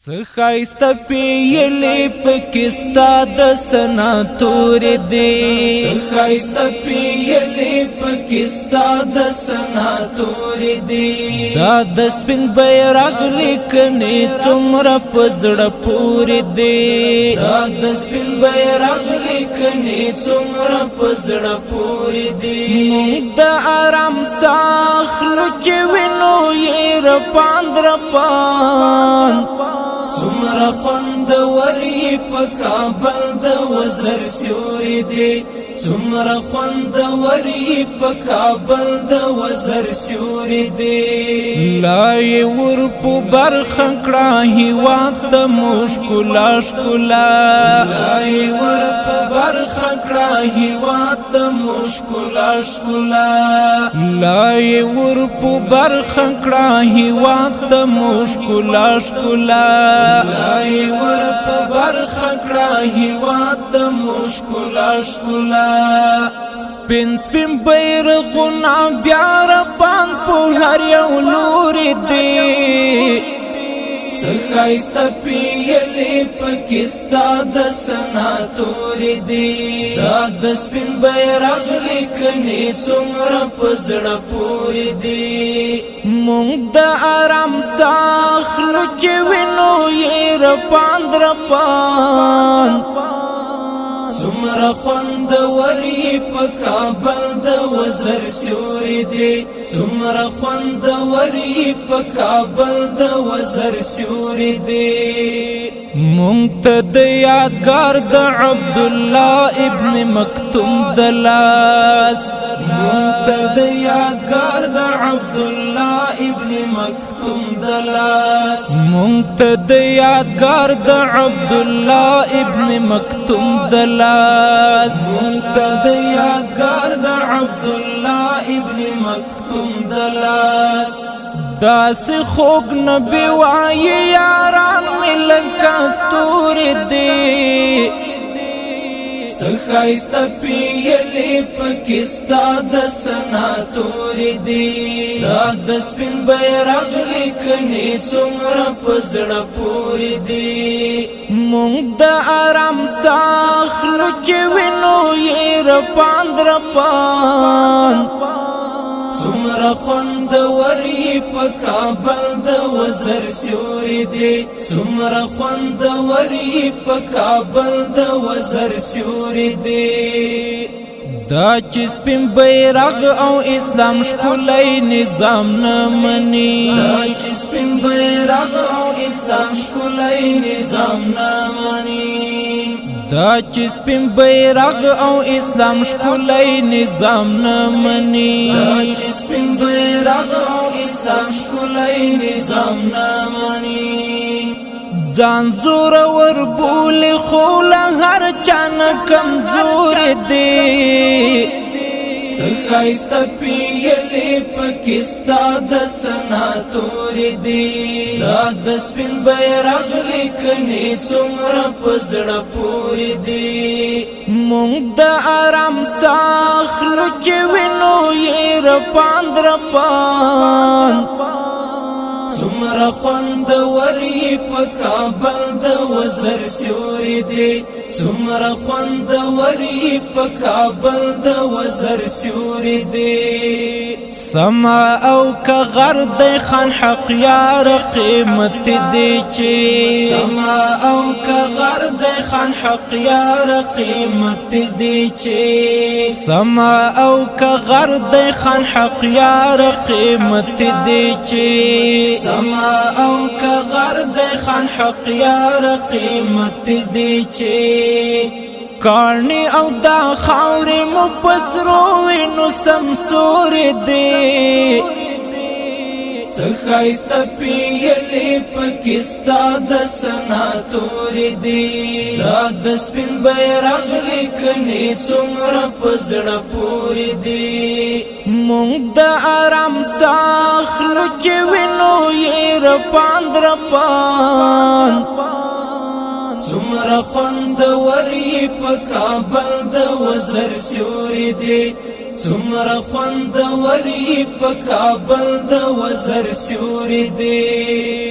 څخایست پیلی پکستا د سناتور دی څخایست پیلی پکستا د سناتور دی دا د سپین بیرغ لیکنې څومره پزړه پورې دی دا د سپین بیرغ لیکنې څومره پزړه پورې دی موږ د آرام ساخلو چې وینو یې رپان سمرا خوند وری په کابل د وزر سیوري دی سمرا خوند وری په کابل د وزر سیوري دی لای ور په برخکړه هیواد د مشکلا شکلا لای ور په برخکړه هیواد د مشکلا شکلا لای ور په برخکړه هیواد د مشکلا شکلا لای ور په برخکړه هیواد د مشکلا شکلا سپین سپین بیرغونه بیا رپان په هر یو لوري دی څخایست پیلی پکستا د سناتور دی دا د سپین بیرغ لیکنې څومره پزړه پورې دی موږ د آرام ساخلو چې وینو یې رپان سمرا خوند وری په کابل د وزر سیوري دی سمرا خوند وری په کابل د وزر سیوري دی مونږ ته د یادګار د عبد الله ابن مکتوم د لاس مونږ ته د یادګار د عبد الله ابن مکتوم د لاس مونږ ته د یادګار د عبد الله ابن مکتوم د لاس مونږ ته د یادګار د عبد الله ابن مکتوم د لاس داس خوږ نبی وای یاران ملک استور دی څخایست پیلی پکستا د سناتور دی دا د سپین بیرغ لیکنې څومره پزړه پورې دی موږ د آرام ساخلو چې وینو یې رپان سمرا خوند وری په کابل د وزر سیوري دی سمرا خوند وری په کابل د وزر سیوري دی دا چې سپین بیرغ او اسلام ښکلی نظام نه مني دا چې سپین بیرغ او اسلام ښکلی نظام نه مني دا چې سپین بیرغ او اسلام ښکلی نظام نه مني دا چې سپین بیرغ او اسلام ښکلی نظام نه مني ځان زور ور بولي خو له هر چا نه کمزور دی څخایست پیلی پکستا د سناتور دی دا د سپین بیرغ لیکنې څومره پزړه پورې دی موږ د آرام ساخلو چې وینو یې رپان سمرا خوند وری په کابل د وزر سیوري دی سمرا خوند وری په کابل د وزر سیوري دی سما او که غر دی خان حق یار قیمت دی چی سما او که غر دی خان حق یار قیمت دی چی سما او که غر دی خان حق یار قیمت دی چی سما او که غر دی خان حق یار قیمت دی چی کارنی او دا خاورې مو پسرو وینو سمسور دی څخایست پیلی پکستا د سناتور دی دا د سپین بیرغ لیکنې څومره پزړه پورې دی موږ د آرام ساخلو چې وینو یې رپان سمرا خوند وری په کابل د وزر سیوري دی سمرا خوند وری په کابل د وزر سیوري دی